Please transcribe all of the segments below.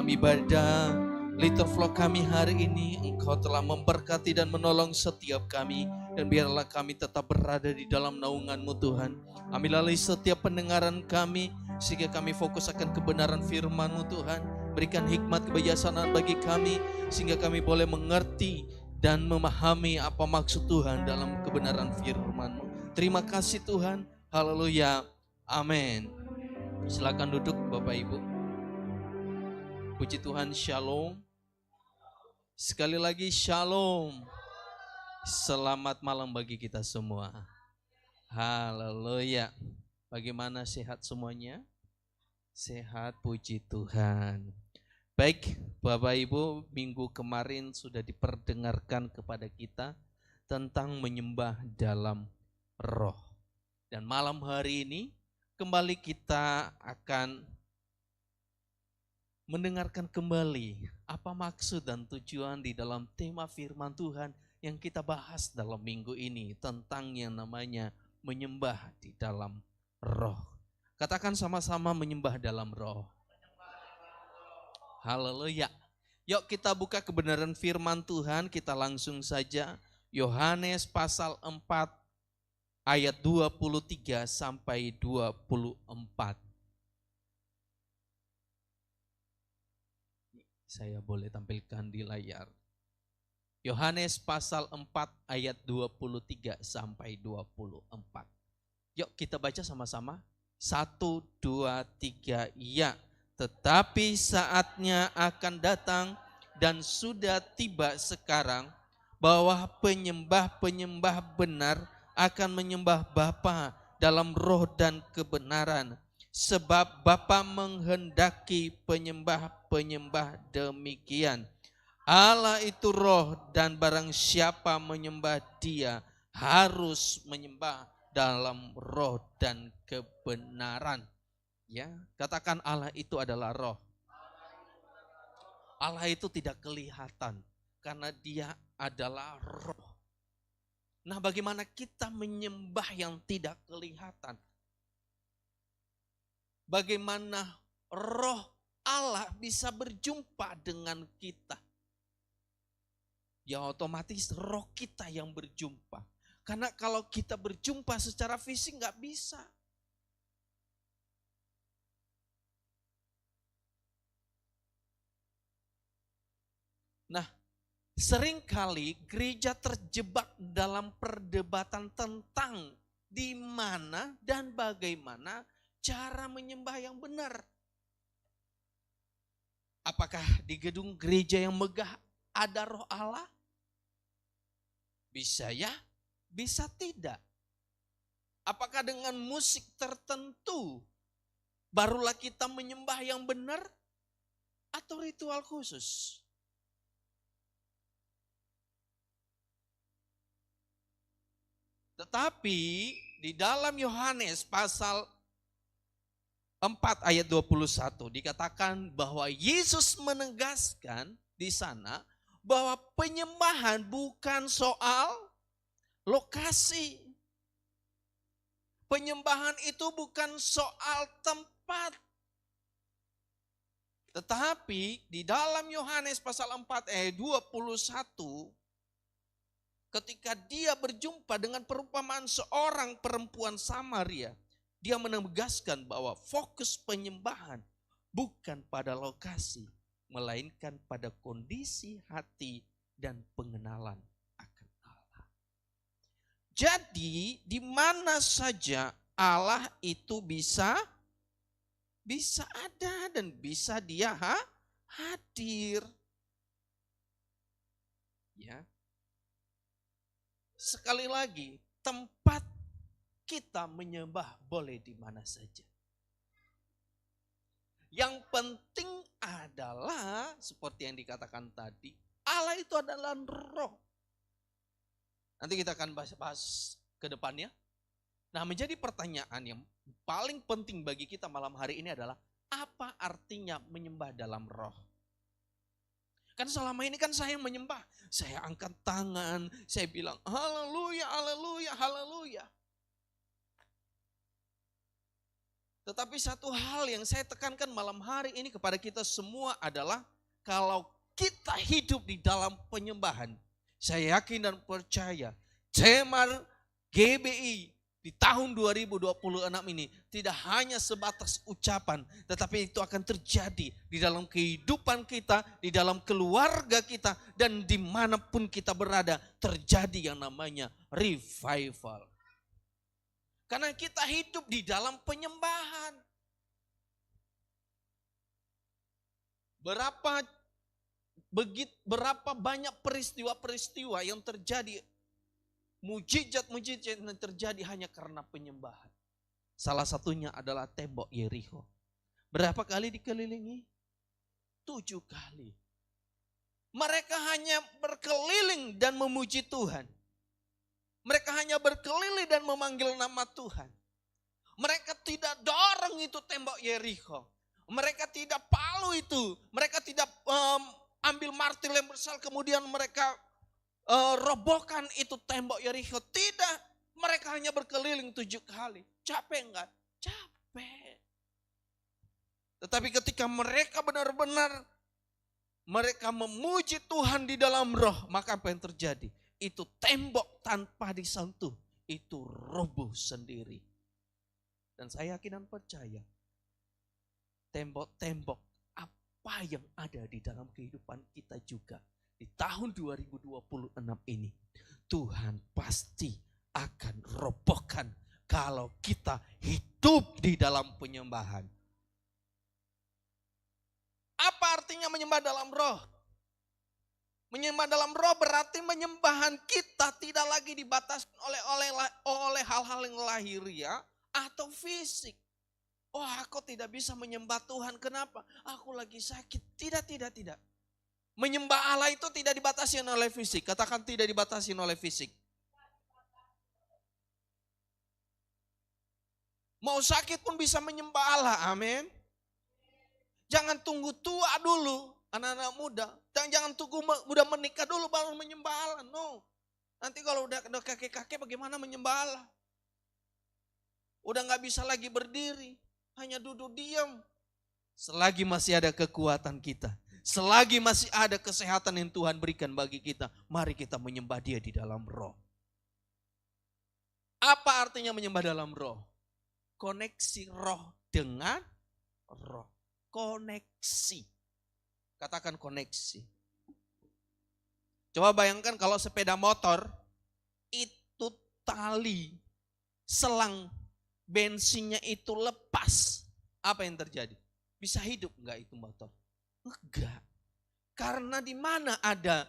dalam ibadah Little Flock kami hari ini. Engkau telah memberkati dan menolong setiap kami. Dan biarlah kami tetap berada di dalam naungan-Mu Tuhan. Ambil alih setiap pendengaran kami, sehingga kami fokus akan kebenaran firman-Mu Tuhan. Berikan hikmat kebijaksanaan bagi kami, sehingga kami boleh mengerti dan memahami apa maksud Tuhan dalam kebenaran firman-Mu. Terima kasih Tuhan. Haleluya. Amin. Silakan duduk Bapak Ibu. Puji Tuhan, shalom. Sekali lagi shalom. Selamat malam bagi kita semua. Haleluya. Bagaimana, sehat semuanya? Sehat, puji Tuhan. Baik Bapak Ibu, minggu kemarin sudah diperdengarkan kepada kita tentang menyembah dalam roh. Dan malam hari ini kembali kita akan mendengarkan kembali apa maksud dan tujuan di dalam tema firman Tuhan yang kita bahas dalam minggu ini tentang yang namanya menyembah di dalam roh. Katakan sama-sama, menyembah dalam roh. Haleluya. Yuk kita buka kebenaran firman Tuhan, kita langsung saja. Yohanes pasal 4 ayat 23 sampai 24. Saya boleh tampilkan di layar. Yohanes pasal 4 ayat 23 sampai 24. Yuk kita baca sama-sama. 1, 2, 3, ya. Tetapi saatnya akan datang dan sudah tiba sekarang bahwa penyembah-penyembah benar akan menyembah Bapa dalam roh dan kebenaran. Sebab Bapa menghendaki penyembah-penyembah demikian. Allah itu roh, dan barang siapa menyembah Dia harus menyembah dalam roh dan kebenaran. Ya, katakan Allah itu adalah roh. Allah itu tidak kelihatan karena Dia adalah roh. Nah, bagaimana kita menyembah yang tidak kelihatan? Bagaimana roh Allah bisa berjumpa dengan kita? Ya otomatis roh kita yang berjumpa. Karena kalau kita berjumpa secara fisik nggak bisa. Nah, seringkali gereja terjebak dalam perdebatan tentang di mana dan bagaimana cara menyembah yang benar. Apakah di gedung gereja yang megah ada roh Allah? Bisa ya, bisa tidak. Apakah dengan musik tertentu barulah kita menyembah yang benar? Atau ritual khusus? Tetapi di dalam Yohanes pasal 4 ayat 21 dikatakan bahwa Yesus menegaskan di sana bahwa penyembahan bukan soal lokasi. Penyembahan itu bukan soal tempat. Tetapi di dalam Yohanes pasal 4 ayat 21 ketika dia berjumpa dengan perumpamaan seorang perempuan Samaria, dia menegaskan bahwa fokus penyembahan bukan pada lokasi, melainkan pada kondisi hati dan pengenalan akan Allah. Jadi di mana saja Allah itu bisa ada dan bisa Dia hadir. Ya. Sekali lagi, tempat kita menyembah boleh di mana saja. Yang penting adalah seperti yang dikatakan tadi, Allah itu adalah roh. Nanti kita akan bahas ke depannya. Nah, menjadi pertanyaan yang paling penting bagi kita malam hari ini adalah apa artinya menyembah dalam roh? Kan selama ini kan saya menyembah, saya angkat tangan, saya bilang haleluya, haleluya, haleluya. Tetapi satu hal yang saya tekankan malam hari ini kepada kita semua adalah kalau kita hidup di dalam penyembahan, saya yakin dan percaya Cemar GBI di tahun 2026 ini tidak hanya sebatas ucapan, tetapi itu akan terjadi di dalam kehidupan kita, di dalam keluarga kita, dan dimanapun kita berada terjadi yang namanya revival. Karena kita hidup di dalam penyembahan. Berapa banyak peristiwa-peristiwa yang terjadi, mujizat-mujizat yang terjadi hanya karena penyembahan. Salah satunya adalah tembok Yerikho. Berapa kali dikelilingi? 7 kali. Mereka hanya berkeliling dan memuji Tuhan. Mereka hanya berkeliling dan memanggil nama Tuhan. Mereka tidak dorong itu tembok Yerikho. Mereka tidak palu itu. Mereka tidak ambil martil yang besar kemudian mereka robohkan itu tembok Yerikho. Tidak. Mereka hanya berkeliling 7 kali. Capek enggak? Capek. Tetapi ketika mereka benar-benar mereka memuji Tuhan di dalam roh, maka apa yang terjadi? Itu tembok tanpa disentuh, itu roboh sendiri. Dan saya yakin dan percaya, tembok-tembok apa yang ada di dalam kehidupan kita juga di tahun 2026 ini, Tuhan pasti akan robohkan kalau kita hidup di dalam penyembahan. Apa artinya menyembah dalam roh? Menyembah dalam roh berarti menyembahan kita tidak lagi dibatasi oleh hal-hal yang lahiriah atau fisik. Oh, aku tidak bisa menyembah Tuhan. Kenapa? Aku lagi sakit. Tidak. Menyembah Allah itu tidak dibatasi oleh fisik. Katakan tidak dibatasi oleh fisik. Mau sakit pun bisa menyembah Allah. Amin. Jangan tunggu tua dulu. Anak-anak muda, dan jangan tunggu udah menikah dulu baru menyembah Allah. No, nanti kalau udah kakek-kakek bagaimana menyembah Allah? Udah gak bisa lagi berdiri, hanya duduk diam. Selagi masih ada kekuatan kita, selagi masih ada kesehatan yang Tuhan berikan bagi kita, mari kita menyembah Dia di dalam roh. Apa artinya menyembah dalam roh? Koneksi roh dengan roh. Koneksi. Katakan koneksi. Coba bayangkan kalau sepeda motor itu tali selang bensinnya itu lepas. Apa yang terjadi? Bisa hidup enggak itu motor? Enggak. Karena di mana ada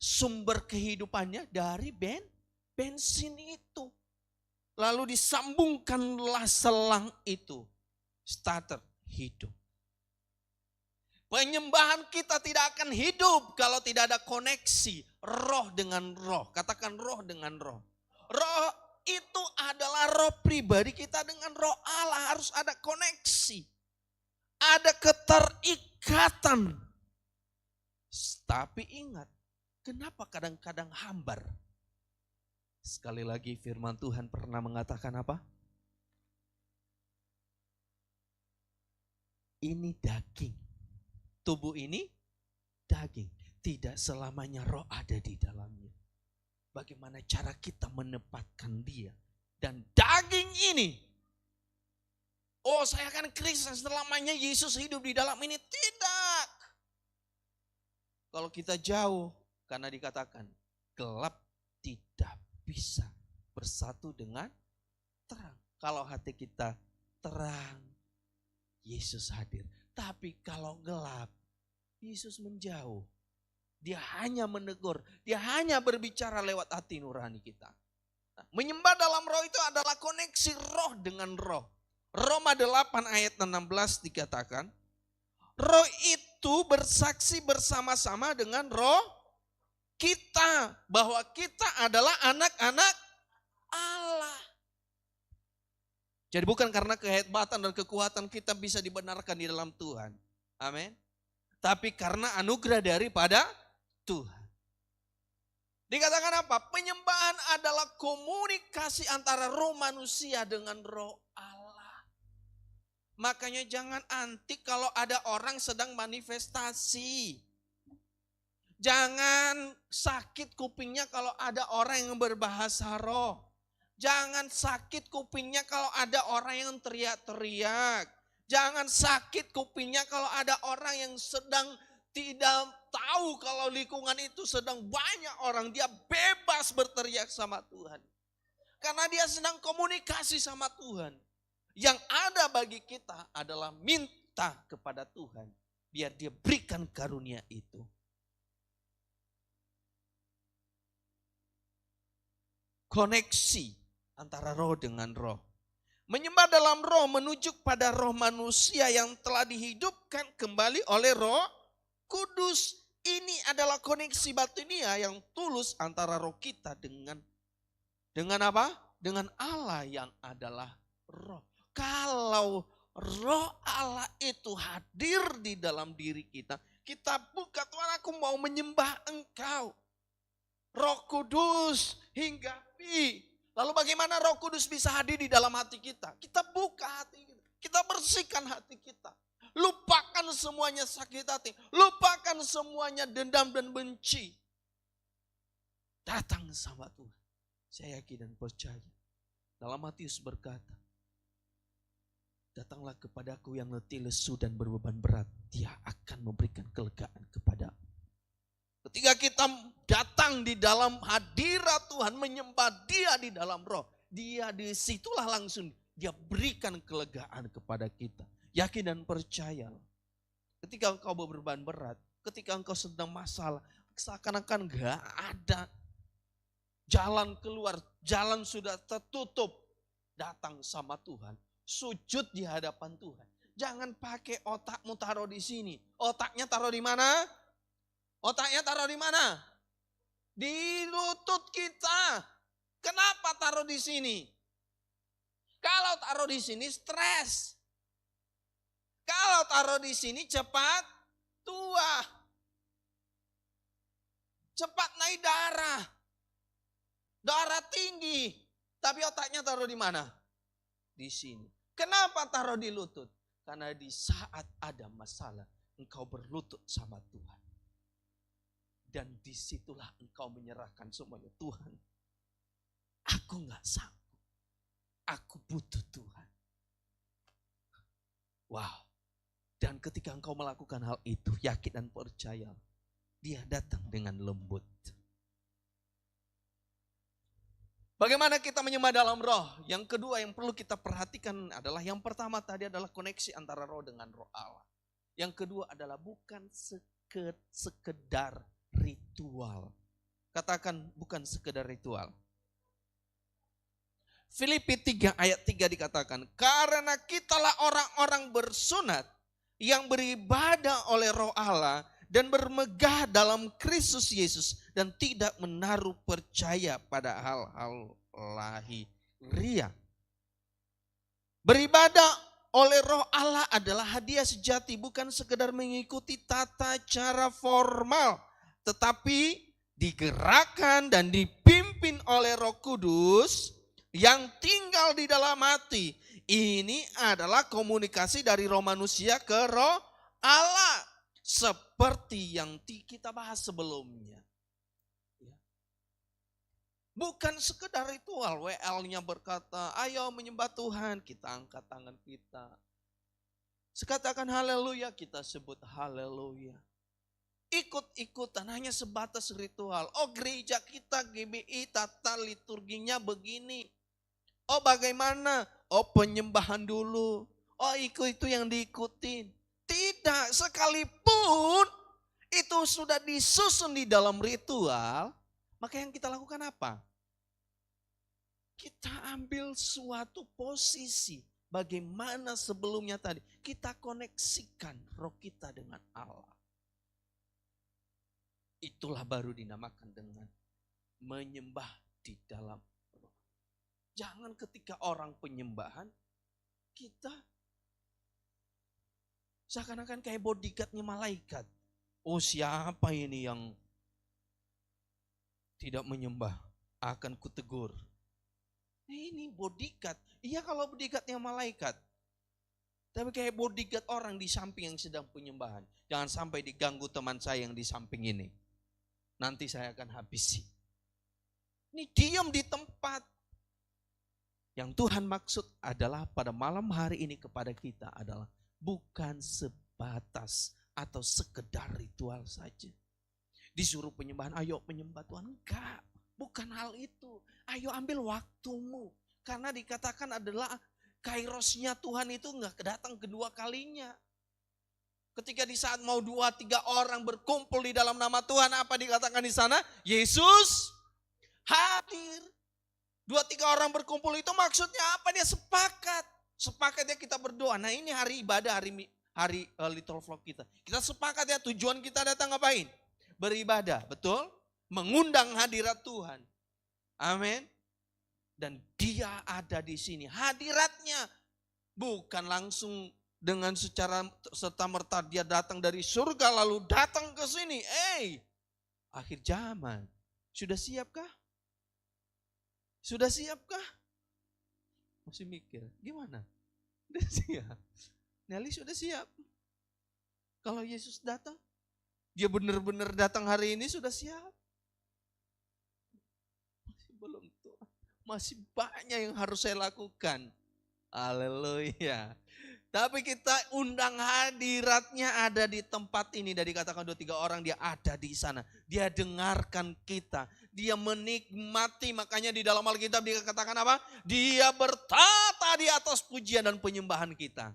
sumber kehidupannya? Dari bensin itu. Lalu disambungkanlah selang itu. Starter hidup. Penyembahan kita tidak akan hidup kalau tidak ada koneksi roh dengan roh. Katakan roh dengan roh. Roh itu adalah roh pribadi kita dengan roh Allah. Harus ada koneksi. Ada keterikatan. Tapi ingat, kenapa kadang-kadang hambar? Sekali lagi firman Tuhan pernah mengatakan apa? Ini daging. Tubuh ini daging. Tidak selamanya roh ada di dalamnya. Bagaimana cara kita menempatkan dia. Dan daging ini. Oh, saya akan Kristen selamanya Yesus hidup di dalam ini. Tidak. Kalau kita jauh. Karena dikatakan gelap tidak bisa bersatu dengan terang. Kalau hati kita terang, Yesus hadir. Tapi kalau gelap, Yesus menjauh. Dia hanya menegur, dia hanya berbicara lewat hati nurani kita. Nah, menyembah dalam roh itu adalah koneksi roh dengan roh. Roma 8 ayat 16 dikatakan, roh itu bersaksi bersama-sama dengan roh kita bahwa kita adalah anak-anak Allah. Jadi bukan karena kehebatan dan kekuatan kita bisa dibenarkan di dalam Tuhan. Amin. Tapi karena anugerah daripada Tuhan. Dikatakan apa? Penyembahan adalah komunikasi antara roh manusia dengan roh Allah. Makanya jangan antik kalau ada orang sedang manifestasi. Jangan sakit kupingnya kalau ada orang yang berbahasa roh. Jangan sakit kupingnya kalau ada orang yang teriak-teriak. Jangan sakit kupingnya kalau ada orang yang sedang tidak tahu kalau lingkungan itu sedang banyak orang. Dia bebas berteriak sama Tuhan. Karena dia sedang komunikasi sama Tuhan. Yang ada bagi kita adalah minta kepada Tuhan. Biar dia berikan karunia itu. Koneksi antara roh dengan roh. Menyembah dalam roh menunjuk pada roh manusia yang telah dihidupkan kembali oleh Roh Kudus. Ini adalah koneksi batinia yang tulus antara roh kita dengan apa? Dengan Allah yang adalah roh. Kalau roh Allah itu hadir di dalam diri kita, kita buka, Tuhan aku mau menyembah Engkau. Roh Kudus hinggapi. Lalu bagaimana Roh Kudus bisa hadir di dalam hati kita? Kita buka hati kita. Kita bersihkan hati kita. Lupakan semuanya sakit hati. Lupakan semuanya dendam dan benci. Datang sama Tuhan. Saya yakin dan percaya. Dalam Matius berkata, datanglah kepadaku yang letih, lesu dan berbeban berat. Dia akan memberikan kelegaan kepadamu. Ketika kita datang di dalam hadirat Tuhan, menyembah Dia di dalam roh, Dia disitulah langsung Dia berikan kelegaan kepada kita. Yakin dan percaya. Ketika engkau berbeban berat, ketika engkau sedang masalah, seakan-akan gak ada jalan keluar, jalan sudah tertutup. Datang sama Tuhan, sujud di hadapan Tuhan. Jangan pakai otakmu taruh di sini. Otaknya taruh di mana? Otaknya taruh di mana? Di lutut kita. Kenapa taruh di sini? Kalau taruh di sini stres. Kalau taruh di sini cepat tua. Cepat naik darah. Darah tinggi. Tapi otaknya taruh di mana? Di sini. Kenapa taruh di lutut? Karena di saat ada masalah, engkau berlutut sama Tuhan. Dan disitulah engkau menyerahkan semuanya. Tuhan, aku gak sanggup. Aku butuh Tuhan. Wow. Dan ketika engkau melakukan hal itu, yakin dan percaya, Dia datang dengan lembut. Bagaimana kita menyembah dalam roh? Yang kedua yang perlu kita perhatikan adalah, yang pertama tadi adalah koneksi antara roh dengan roh Allah. Yang kedua adalah bukan sekedar ritual. Katakan bukan sekedar ritual. Filipi 3 ayat 3 dikatakan, karena kitalah orang-orang bersunat yang beribadah oleh roh Allah dan bermegah dalam Kristus Yesus dan tidak menaruh percaya pada hal-hal lahiriah. Beribadah oleh roh Allah adalah hadiah sejati, bukan sekedar mengikuti tata cara formal, tetapi digerakkan dan dipimpin oleh Roh Kudus yang tinggal di dalam hati. Ini adalah komunikasi dari roh manusia ke roh Allah. Seperti yang kita bahas sebelumnya. Bukan sekedar ritual, WL-nya berkata, ayo menyembah Tuhan, kita angkat tangan kita. Sekatakan haleluya, kita sebut haleluya. Ikut-ikutan hanya sebatas ritual. Oh gereja kita GBI tata liturginya begini. Oh bagaimana? Oh penyembahan dulu. Oh itu yang diikutin. Tidak, sekalipun itu sudah disusun di dalam ritual, maka yang kita lakukan apa? Kita ambil suatu posisi. Bagaimana sebelumnya tadi. Kita koneksikan roh kita dengan Allah. Itulah baru dinamakan dengan menyembah di dalam roh. Jangan ketika orang penyembahan, kita seakan-akan kayak bodyguardnya malaikat. Oh siapa ini yang tidak menyembah? Akan kutegur. Ini bodyguard. Iya kalau bodyguardnya malaikat. Tapi kayak bodyguard orang di samping yang sedang penyembahan. Jangan sampai diganggu teman saya yang di samping ini. Nanti saya akan habisi. Ini diam di tempat. Yang Tuhan maksud adalah pada malam hari ini kepada kita adalah bukan sebatas atau sekedar ritual saja. Disuruh penyembahan, ayo penyembah Tuhan. Enggak, bukan hal itu. Ayo ambil waktumu. Karena dikatakan adalah kairosnya Tuhan itu enggak datang kedua kalinya. Ketika di saat mau 2-3 orang berkumpul di dalam nama Tuhan, apa dikatakan di sana? Yesus hadir. 2-3 orang berkumpul itu maksudnya apa? Dia sepakat. Sepakatnya kita berdoa. Nah ini hari ibadah, hari Little Flock kita. Kita sepakat ya, tujuan kita datang ngapain? Beribadah, betul? Mengundang hadirat Tuhan. Amin. Dan dia ada di sini. Hadiratnya bukan langsung dengan secara serta-merta dia datang dari surga lalu datang ke sini. Akhir zaman. Sudah siapkah? Sudah siapkah? Masih mikir, gimana? Sudah siap. Nelly sudah siap. Kalau Yesus datang, dia benar-benar datang hari ini sudah siap. Masih belum tuh. Masih banyak yang harus saya lakukan. Haleluya. Tapi kita undang hadiratnya ada di tempat ini. Dari katakan 2-3 orang dia ada di sana. Dia dengarkan kita. Dia menikmati. Makanya di dalam Alkitab dikatakan apa? Dia bertata di atas pujian dan penyembahan kita.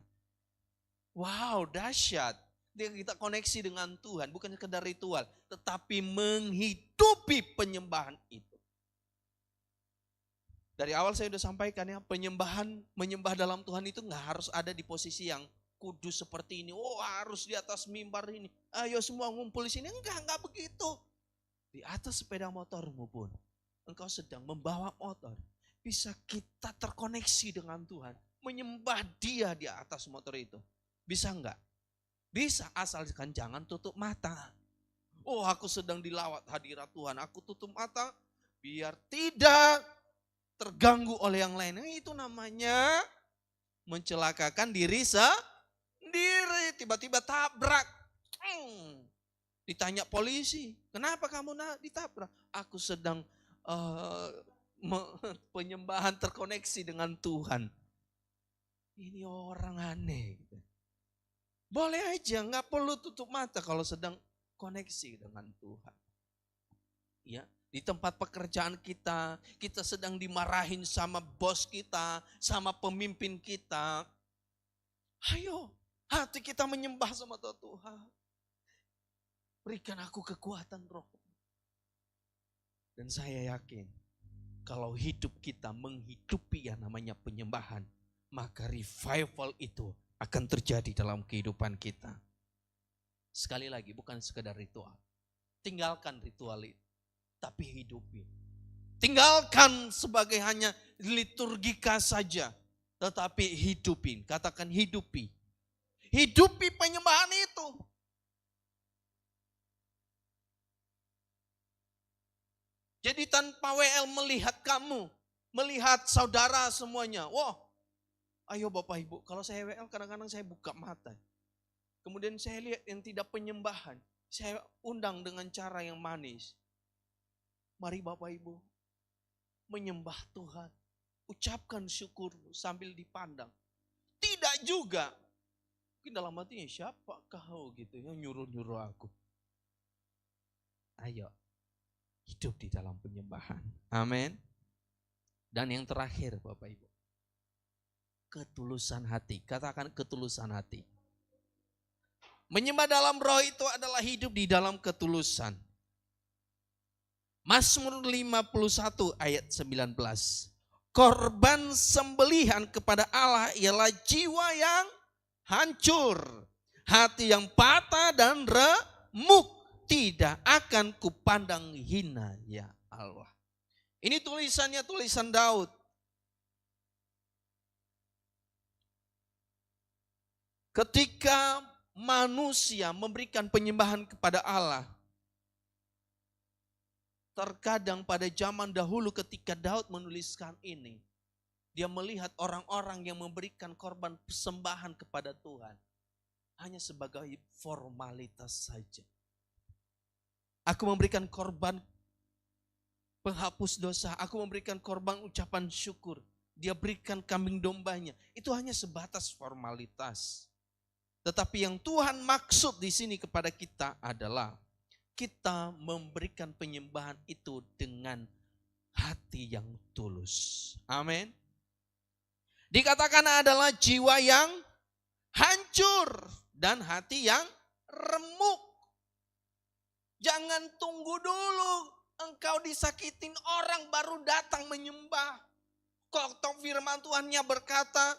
Wow, dahsyat. Kita koneksi dengan Tuhan. Bukan sekedar ritual. Tetapi menghidupi penyembahan itu. Dari awal saya sudah sampaikan ya, menyembah dalam Tuhan itu nggak harus ada di posisi yang kudus seperti ini. Oh harus di atas mimbar ini. Ayo semua ngumpul di sini. Enggak begitu. Di atas sepeda motormu pun, engkau sedang membawa motor. Bisa kita terkoneksi dengan Tuhan. Menyembah dia di atas motor itu. Bisa enggak? Bisa, asalkan jangan tutup mata. Oh aku sedang dilawat hadirat Tuhan. Aku tutup mata biar tidak terganggu oleh yang lain. Itu namanya mencelakakan diri sendiri. Tiba-tiba tabrak. Ditanya polisi, kenapa kamu ditabrak? Aku sedang penyembahan terkoneksi dengan Tuhan. Ini orang aneh. Boleh aja, nggak perlu tutup mata kalau sedang koneksi dengan Tuhan. Ya. Di tempat pekerjaan kita sedang dimarahin sama bos kita, sama pemimpin kita. Ayo, hati kita menyembah sama Tuhan. Berikan aku kekuatan roh. Dan saya yakin, kalau hidup kita menghidupi yang namanya penyembahan, maka revival itu akan terjadi dalam kehidupan kita. Sekali lagi, bukan sekedar ritual. Tinggalkan ritual itu. Tapi hidupi. Tinggalkan sebagai hanya liturgika saja. Tetapi hidupin. Katakan hidupi. Hidupi penyembahan itu. Jadi tanpa WL melihat kamu. Melihat saudara semuanya. Wah, ayo Bapak Ibu. Kalau saya WL kadang-kadang saya buka mata. Kemudian saya lihat yang tidak penyembahan. Saya undang dengan cara yang manis. Mari Bapak Ibu menyembah Tuhan. Ucapkan syukur sambil dipandang. Tidak juga. Mungkin dalam hatinya siapa kau gitu yang nyuruh-nyuruh aku. Ayo hidup di dalam penyembahan. Amin. Dan yang terakhir Bapak Ibu. Ketulusan hati. Katakan ketulusan hati. Menyembah dalam roh itu adalah hidup di dalam ketulusan. Mazmur 51 ayat 19. Korban sembelihan kepada Allah ialah jiwa yang hancur. Hati yang patah dan remuk. Tidak akan kupandang hina ya Allah. Ini tulisannya tulisan Daud. Ketika manusia memberikan penyembahan kepada Allah. Terkadang pada zaman dahulu ketika Daud menuliskan ini. Dia melihat orang-orang yang memberikan korban persembahan kepada Tuhan hanya sebagai formalitas saja. Aku memberikan korban penghapus dosa, aku memberikan korban ucapan syukur. Dia berikan kambing dombanya. Itu hanya sebatas formalitas. Tetapi yang Tuhan maksud di sini kepada kita adalah kita memberikan penyembahan itu dengan hati yang tulus. Amin. Dikatakan adalah jiwa yang hancur dan hati yang remuk. Jangan tunggu dulu engkau disakitin orang baru datang menyembah. Kok firman Tuhannya berkata,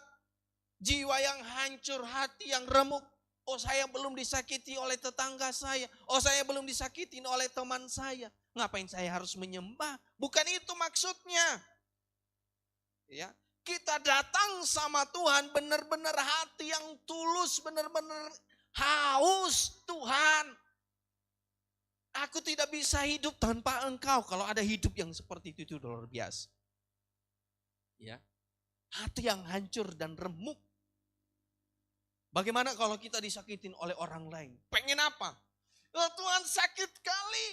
jiwa yang hancur, hati yang remuk. Oh, saya belum disakiti oleh tetangga saya. Oh, saya belum disakitin oleh teman saya. Ngapain saya harus menyembah? Bukan itu maksudnya. Ya, kita datang sama Tuhan benar-benar hati yang tulus, benar-benar haus. Tuhan, aku tidak bisa hidup tanpa Engkau. Kalau ada hidup yang seperti itu luar biasa. Ya, hati yang hancur dan remuk. Bagaimana kalau kita disakitin oleh orang lain? Pengen apa? Oh, Tuhan sakit kali.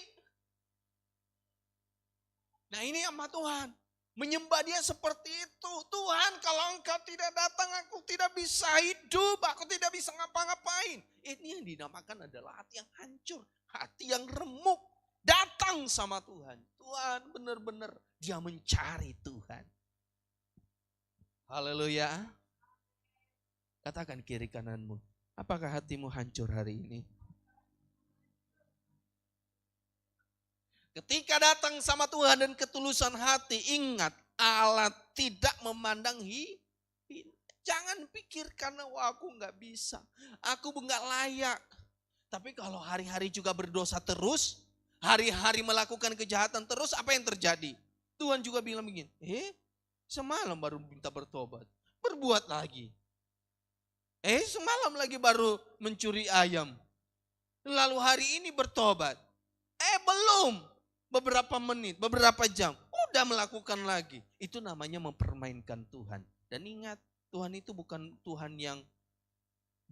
Nah, ini sama Tuhan. Menyembah dia seperti itu. Tuhan, kalau Engkau tidak datang, aku tidak bisa hidup. Aku tidak bisa ngapa-ngapain. Ini yang dinamakan adalah hati yang hancur. Hati yang remuk. Datang sama Tuhan. Tuhan, benar-benar dia mencari Tuhan. Haleluya. Katakan kiri kananmu, apakah hatimu hancur hari ini? Ketika datang sama Tuhan dan ketulusan hati, ingat Allah tidak memandang jangan pikirkan, wah aku nggak bisa, aku nggak layak. Tapi kalau hari-hari juga berdosa terus, hari-hari melakukan kejahatan terus, apa yang terjadi? Tuhan juga bilang begini, semalam baru minta bertobat, berbuat lagi. Semalam lagi baru mencuri ayam. Lalu hari ini bertobat. Belum. Beberapa menit, beberapa jam. Udah melakukan lagi. Itu namanya mempermainkan Tuhan. Dan ingat, Tuhan itu bukan Tuhan yang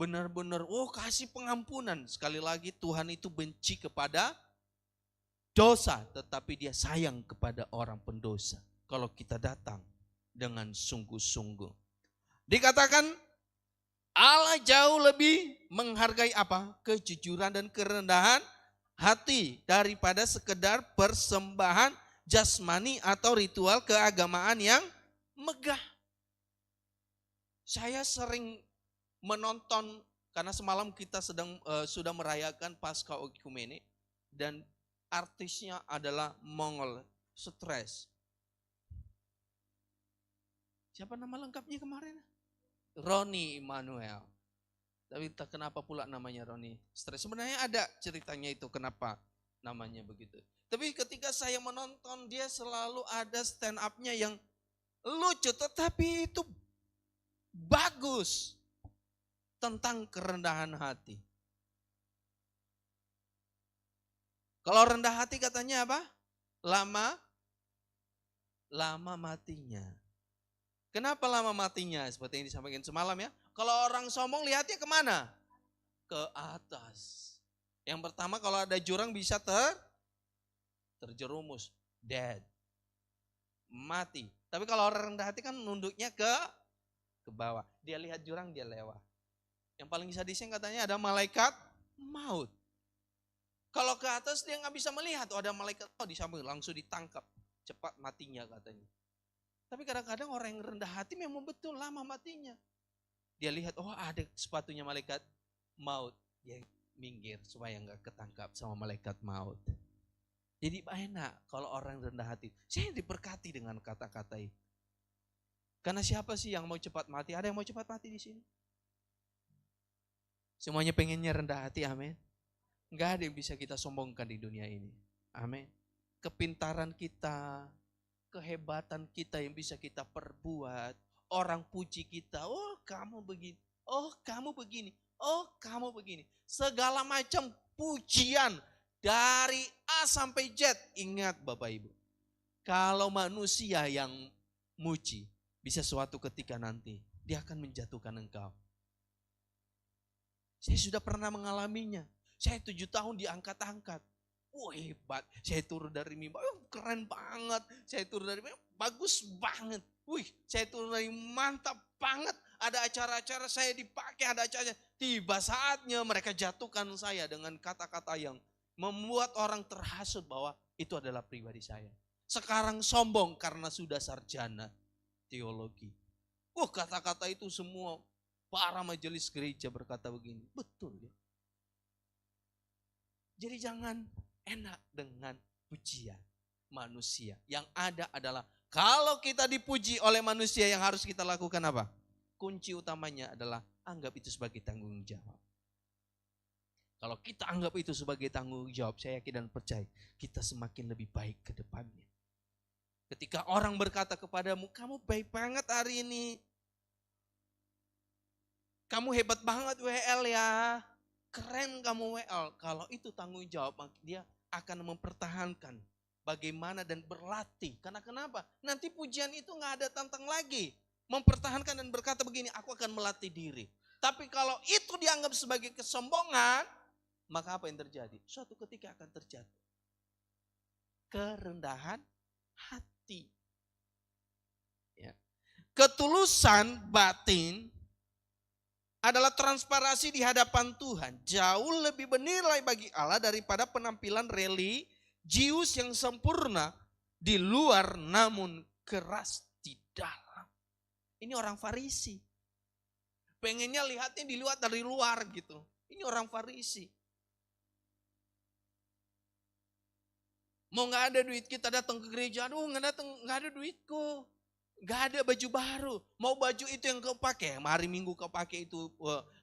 benar-benar, kasih pengampunan. Sekali lagi, Tuhan itu benci kepada dosa. Tetapi dia sayang kepada orang pendosa. Kalau kita datang dengan sungguh-sungguh. Dikatakan, Allah jauh lebih menghargai apa? Kejujuran dan kerendahan hati daripada sekedar persembahan jasmani atau ritual keagamaan yang megah. Saya sering menonton, karena semalam kita sudah merayakan Paskah Oikumene dan artisnya adalah Mongol Stres. Siapa nama lengkapnya kemarin? Roni Immanuel. Tapi tak kenapa pula namanya Roni Stres. Sebenarnya ada ceritanya itu kenapa namanya begitu. Tapi ketika saya menonton, dia selalu ada stand up-nya yang lucu, tetapi itu bagus. Tentang kerendahan hati. Kalau rendah hati katanya apa? Lama matinya. Kenapa lama matinya? Seperti yang disampaikan semalam ya. Kalau orang sombong lihatnya kemana? Ke atas. Yang pertama kalau ada jurang bisa terjerumus. Dead. Mati. Tapi kalau orang rendah hati kan nunduknya ke bawah. Dia lihat jurang, dia lewat. Yang paling sadisnya katanya ada malaikat maut. Kalau ke atas dia nggak bisa melihat. Ada malaikat maut di samping, langsung ditangkap. Cepat matinya katanya. Tapi kadang-kadang orang yang rendah hati memang betul lama matinya. Dia lihat, ada sepatunya malaikat maut. Dia minggir supaya nggak ketangkap sama malaikat maut. Jadi enak kalau orang rendah hati. Saya diberkati dengan kata-kata itu. Karena siapa sih yang mau cepat mati? Ada yang mau cepat mati di sini? Semuanya pengennya rendah hati, amin. Nggak ada yang bisa kita sombongkan di dunia ini. Amin. Kepintaran kita, kehebatan kita yang bisa kita perbuat. Orang puji kita, kamu begini, kamu begini, kamu begini. Segala macam pujian dari A sampai Z. Ingat Bapak Ibu, kalau manusia yang muji, bisa suatu ketika nanti dia akan menjatuhkan engkau. Saya sudah pernah mengalaminya. Saya 7 tahun diangkat-angkat. Wah hebat, saya turun dari mimbar, keren banget. Saya turun dari mimbar, bagus banget. Wih, saya turun dari mantap banget. Ada acara-acara saya dipakai, ada acara. Tiba saatnya mereka jatuhkan saya dengan kata-kata yang membuat orang terhasut bahwa itu adalah pribadi saya. Sekarang sombong karena sudah sarjana teologi. Wah, kata-kata itu semua para majelis gereja berkata begini. Betul ya. Jadi jangan enak dengan pujian manusia. Yang ada adalah kalau kita dipuji oleh manusia, yang harus kita lakukan apa? Kunci utamanya adalah anggap itu sebagai tanggung jawab. Kalau kita anggap itu sebagai tanggung jawab, saya yakin dan percaya kita semakin lebih baik ke depannya. Ketika orang berkata kepadamu, kamu baik banget hari ini. Kamu hebat banget WL ya. Keren kamu WL. Kalau itu tanggung jawab, dia akan mempertahankan bagaimana dan berlatih. Karena kenapa? Nanti pujian itu gak ada tantang lagi. Mempertahankan dan berkata begini, aku akan melatih diri. Tapi kalau itu dianggap sebagai kesombongan, maka apa yang terjadi? Suatu ketika akan terjadi kerendahan hati. Ya. Ketulusan batin adalah transparansi di hadapan Tuhan. Jauh lebih bernilai bagi Allah daripada penampilan religius yang sempurna di luar namun keras di dalam. Ini orang Farisi. Pengennya lihatnya dilihat dari luar gitu. Ini orang Farisi. Mau gak ada duit kita datang ke gereja, aduh gak ada duitku. Gak ada baju baru. Mau baju itu yang kau pakai, hari Minggu kau pakai itu,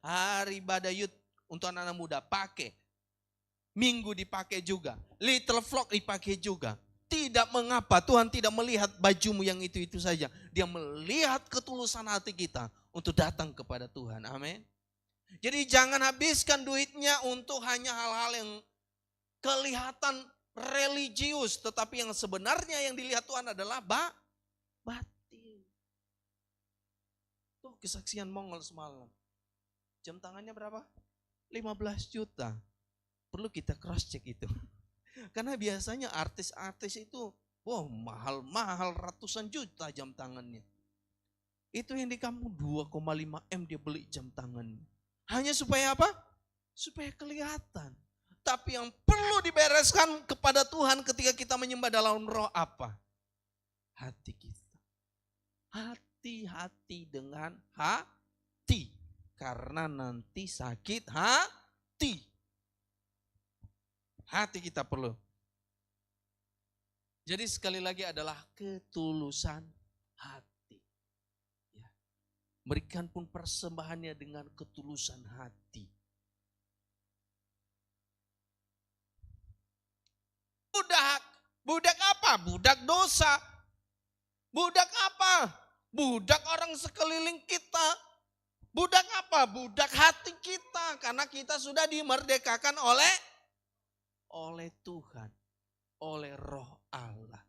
hari Badayut untuk anak-anak muda, pakai. Minggu dipakai juga, Little Flock dipakai juga. Tidak mengapa, Tuhan tidak melihat bajumu yang itu-itu saja. Dia melihat ketulusan hati kita untuk datang kepada Tuhan, amin. Jadi jangan habiskan duitnya untuk hanya hal-hal yang kelihatan religius, tetapi yang sebenarnya yang dilihat Tuhan adalah batin. Tuh kesaksian Mongol semalam. Jam tangannya berapa? 15 juta. Perlu kita cross check itu. Karena biasanya artis-artis itu, wah mahal-mahal ratusan juta jam tangannya. Itu yang di kampung 2,5 M dia beli jam tangannya. Hanya supaya apa? Supaya kelihatan. Tapi yang perlu dibereskan kepada Tuhan ketika kita menyembah dalam roh apa? Hati kita. Hati-hati dengan hati. Karena nanti sakit hati. Hati kita perlu. Jadi sekali lagi adalah ketulusan hati. Ya. Berikan pun persembahannya dengan ketulusan hati. Budak apa? Budak dosa. Budak apa? Budak orang sekeliling kita. Budak apa? Budak hati kita. Karena kita sudah dimerdekakan oleh Tuhan. Oleh roh Allah.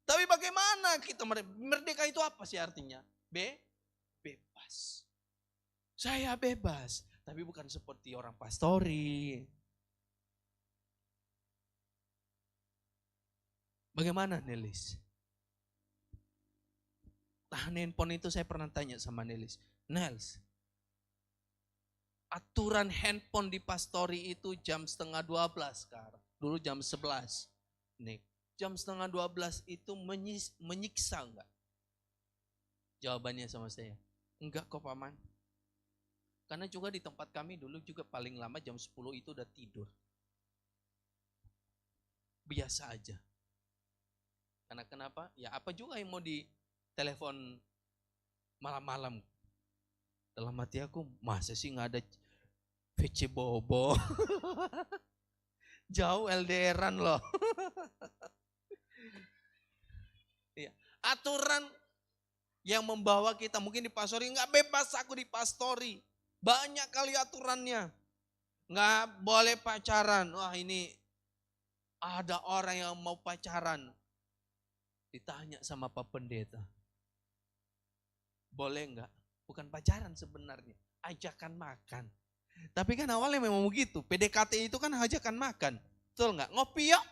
Tapi bagaimana kita merdeka itu apa sih artinya? Bebas. Saya bebas. Tapi bukan seperti orang pastori. Bagaimana Nelis? Tahan handphone itu saya pernah tanya sama Nelis. Nels, aturan handphone di pastori itu jam 11:30 sekarang. Dulu jam 11. Nih, jam 11:30 itu menyiksa enggak? Jawabannya sama saya, enggak kok paman. Karena juga di tempat kami dulu juga paling lama jam 10 itu udah tidur. Biasa aja. Karena kenapa? Ya apa juga yang mau di telepon malam-malam. Dalam hati aku, masa sih gak ada VC Bobo. Jauh LDRan loh. Ya. Aturan yang membawa kita mungkin di pastori, gak bebas aku di pastori. Banyak kali aturannya. Gak boleh pacaran. Wah ini ada orang yang mau pacaran. Ditanya sama Pak Pendeta. Boleh enggak? Bukan pacaran sebenarnya, ajakan makan. Tapi kan awalnya memang begitu, PDKT itu kan ajakan makan. Betul enggak? Ngopi yuk.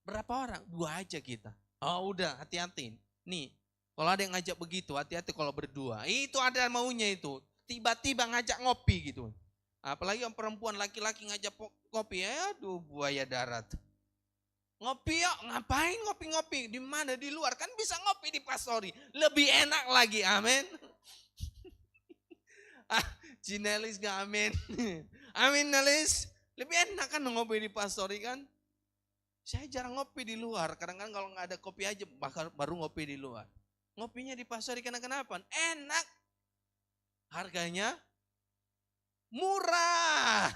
Berapa orang? 2 aja kita. Oh udah, hati-hati. Nih, kalau ada yang ngajak begitu, hati-hati kalau berdua. Itu ada maunya itu. Tiba-tiba ngajak ngopi gitu. Apalagi yang perempuan, laki-laki ngajak kopi. Aduh, buaya darat. Ngopi yuk, ngapain ngopi-ngopi? Di mana? Di luar. Kan bisa ngopi di pastori. Lebih enak lagi, amin. Cinelis gak amin. Amin Nelis. Lebih enak kan ngopi di pastori kan? Saya jarang ngopi di luar, kadang-kadang kalau nggak ada kopi aja baru ngopi di luar. Ngopinya di pasar kenapa? Enak. Harganya murah.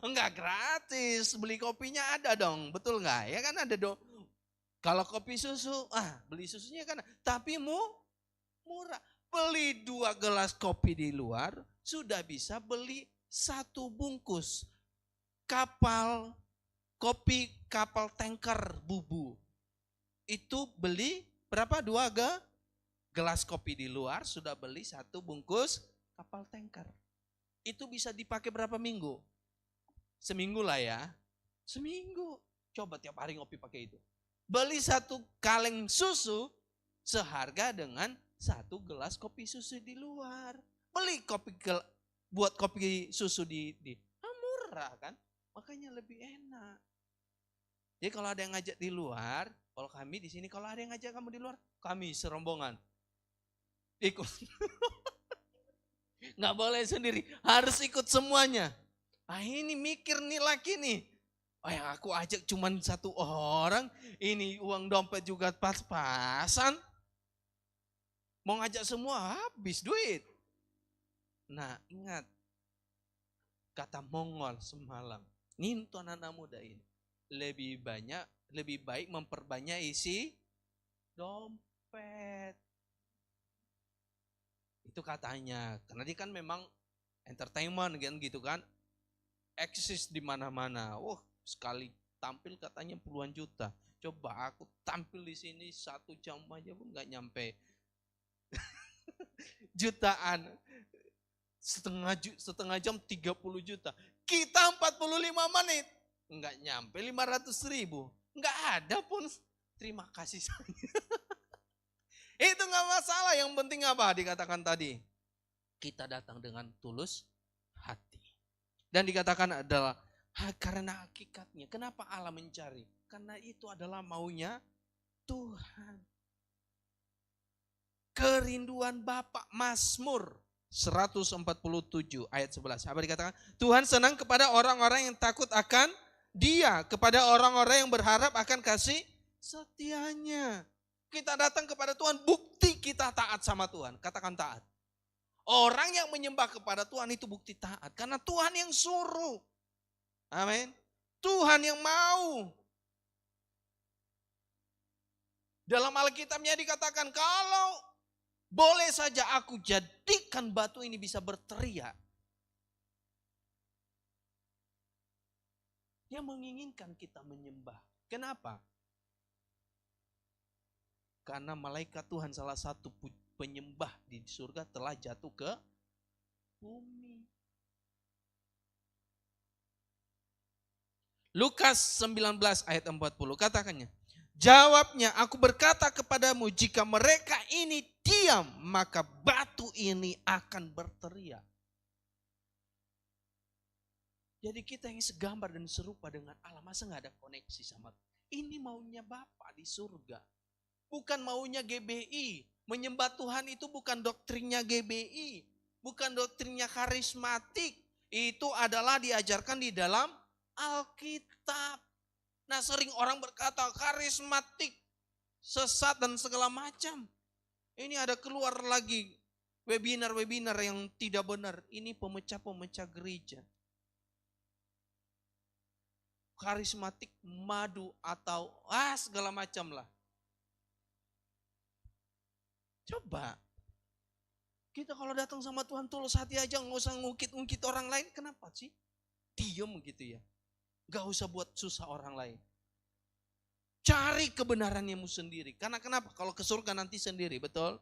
Enggak gratis, beli kopinya ada dong, betul nggak? Ya kan ada dong. Kalau kopi susu, beli susunya kan, tapi murah. Beli 2 gelas kopi di luar, sudah bisa beli 1 bungkus kopi kapal tanker bubu. Itu beli berapa? 2 gelas kopi di luar, sudah beli 1 bungkus kapal tanker. Itu bisa dipakai berapa minggu? Seminggu lah ya. Seminggu. Coba tiap hari ngopi pakai itu. Beli 1 kaleng susu seharga dengan 1 gelas kopi susu di luar. Beli buat kopi susu di murah kan? Makanya lebih enak. Jadi kalau ada yang ngajak di luar, kalau kami di sini, kalau ada yang ngajak kamu di luar, kami serombongan ikut. Nggak boleh sendiri, harus ikut semuanya. Ini mikir nih laki nih. Yang aku ajak cuma 1 orang, ini uang dompet juga pas-pasan. Mau ngajak semua habis duit. Nah ingat, kata Mongol semalam, ini untuk anak-anak muda ini. Lebih baik memperbanyak isi dompet. Itu katanya, karena dia kan memang entertainment kan gitu kan. Eksis di mana-mana. Sekali tampil katanya puluhan juta. Coba aku tampil di sini 1 jam aja pun nggak nyampe jutaan. Setengah jam 30 juta. Kita 45 menit. Enggak nyampe 500.000. Enggak ada pun. Terima kasih saja. Itu enggak masalah. Yang penting apa dikatakan tadi? Kita datang dengan tulus hati. Dan dikatakan adalah karena hakikatnya. Kenapa Allah mencari? Karena itu adalah maunya Tuhan. Kerinduan Bapa. Mazmur 147 ayat 11. Apa dikatakan? Tuhan senang kepada orang-orang yang takut akan Dia, kepada orang-orang yang berharap akan kasih setianya. Kita datang kepada Tuhan, bukti kita taat sama Tuhan. Katakan taat. Orang yang menyembah kepada Tuhan itu bukti taat. Karena Tuhan yang suruh. Amin. Tuhan yang mau. Dalam Alkitabnya dikatakan, kalau boleh saja aku jadikan batu ini bisa berteriak. Dia menginginkan kita menyembah. Kenapa? Karena malaikat Tuhan salah satu penyembah di surga telah jatuh ke bumi. Lukas 19 ayat 40 katakannya. Jawabnya, aku berkata kepadamu, jika mereka ini diam, maka batu ini akan berteriak. Jadi kita yang segambar dan serupa dengan Allah, masa gak ada koneksi sama Tuhan? Ini maunya Bapa di surga. Bukan maunya GBI. Menyembah Tuhan itu bukan doktrinnya GBI. Bukan doktrinnya karismatik. Itu adalah diajarkan di dalam Alkitab. Nah sering orang berkata karismatik, sesat dan segala macam. Ini ada keluar lagi webinar-webinar yang tidak benar. Ini pemecah-pemecah gereja. Karismatik, madu atau segala macam lah. Coba. Kita kalau datang sama Tuhan tulus hati aja, nggak usah ngungkit-ngungkit orang lain. Kenapa sih? Diem gitu ya. Gak usah buat susah orang lain. Cari kebenaranmu sendiri. Karena kenapa? Kalau ke surga nanti sendiri, betul?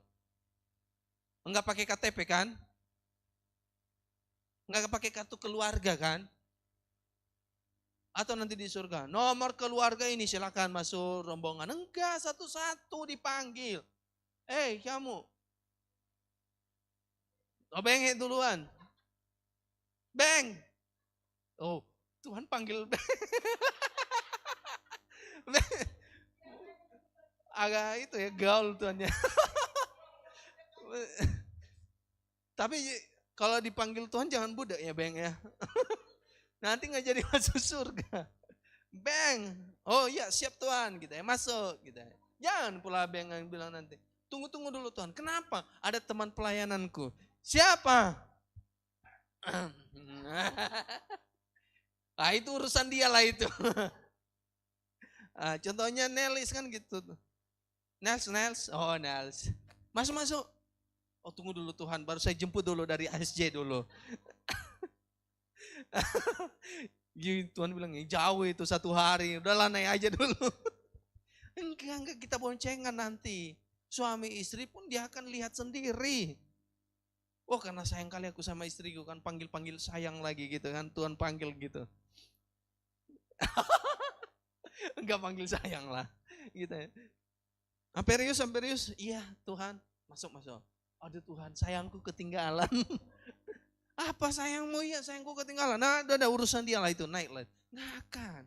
Enggak pakai KTP kan? Enggak pakai kartu keluarga kan? Atau nanti di surga, nomor keluarga ini silakan masuk rombongan. Enggak, satu-satu dipanggil. Kamu. Oh, Beng duluan. Beng. Oh, Tuhan panggil Beng. Agak itu ya, gaul Tuhannya. Tapi kalau dipanggil Tuhan jangan budak ya Beng ya. Nanti nggak jadi masuk surga. Beng, oh iya siap Tuhan gitu ya, masuk gitu ya. Jangan pula Beng yang bilang nanti, tunggu dulu Tuhan, kenapa? Ada teman pelayananku. Siapa? Ah itu urusan dia lah itu. Contohnya Nelis kan gitu. Nels, oh Nels. Masuk. Oh tunggu dulu Tuhan, baru saya jemput dulu dari ASJ dulu. Tuhan bilang jauh itu 1 hari, udahlah naik aja dulu. Enggak kita boncengan nanti. Suami istri pun dia akan lihat sendiri. Oh karena sayang kali aku sama istriku kan panggil sayang lagi gitu kan, Tuhan panggil gitu. Enggak panggil sayang lah gitu ya. Amperius, iya Tuhan, masuk. Aduh Tuhan, sayangku ketinggalan. Apa sayangmu? Ya sayangku ketinggalan. Nah, udah urusan dia lah itu, naik lah. Nggak akan.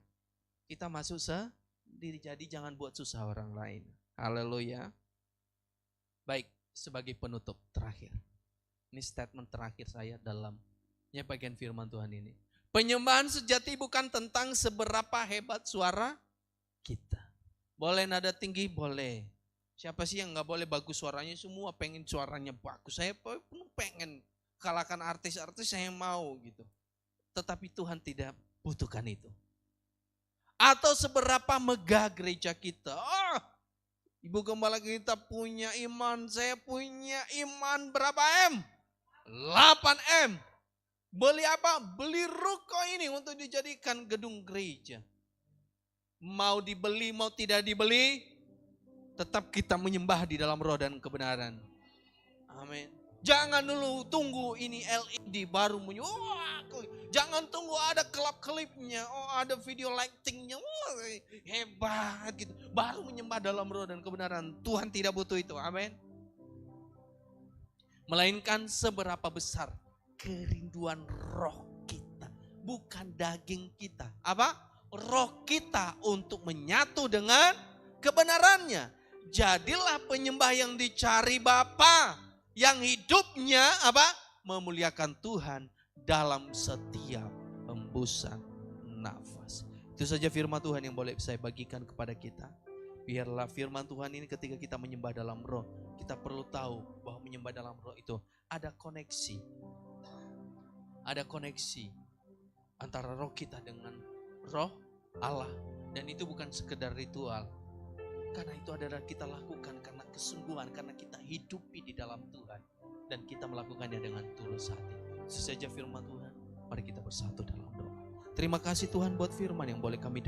Kita masuk sendiri, jadi jangan buat susah orang lain. Haleluya. Baik, sebagai penutup terakhir. Ini statement terakhir saya dalam penyampaian firman Tuhan ini. Penyembahan sejati bukan tentang seberapa hebat suara kita. Boleh nada tinggi, boleh. Siapa sih yang nggak boleh bagus suaranya? Semua pengen suaranya bagus. Saya pengen kalahkan artis-artis, saya mau gitu. Tetapi Tuhan tidak butuhkan itu. Atau seberapa megah gereja kita. Ibu gembala kita punya iman, saya punya iman berapa M? 8 M. Beli apa? Beli ruko ini untuk dijadikan gedung gereja. Mau dibeli, mau tidak dibeli, tetap kita menyembah di dalam roh dan kebenaran. Amin. Jangan dulu tunggu ini LED baru jangan tunggu ada kelap-kelipnya, ada video lightingnya, hebat gitu. Baru menyembah dalam roh dan kebenaran. Tuhan tidak butuh itu, amin. Melainkan seberapa besar kerinduan roh kita, bukan daging kita. Apa? Roh kita untuk menyatu dengan kebenarannya. Jadilah penyembah yang dicari Bapa. Yang hidupnya apa? Memuliakan Tuhan dalam setiap hembusan nafas. Itu saja firman Tuhan yang boleh saya bagikan kepada kita. Biarlah firman Tuhan ini ketika kita menyembah dalam roh, kita perlu tahu bahwa menyembah dalam roh itu ada koneksi. Ada koneksi antara roh kita dengan roh Allah. Dan itu bukan sekedar ritual. Karena itu adalah kita lakukan karena kesungguhan, karena kita hidupi di dalam Tuhan. Dan kita melakukannya dengan tulus hati. Itu saja firman Tuhan. Mari kita bersatu dalam doa. Terima kasih Tuhan buat firman yang boleh kami dengar.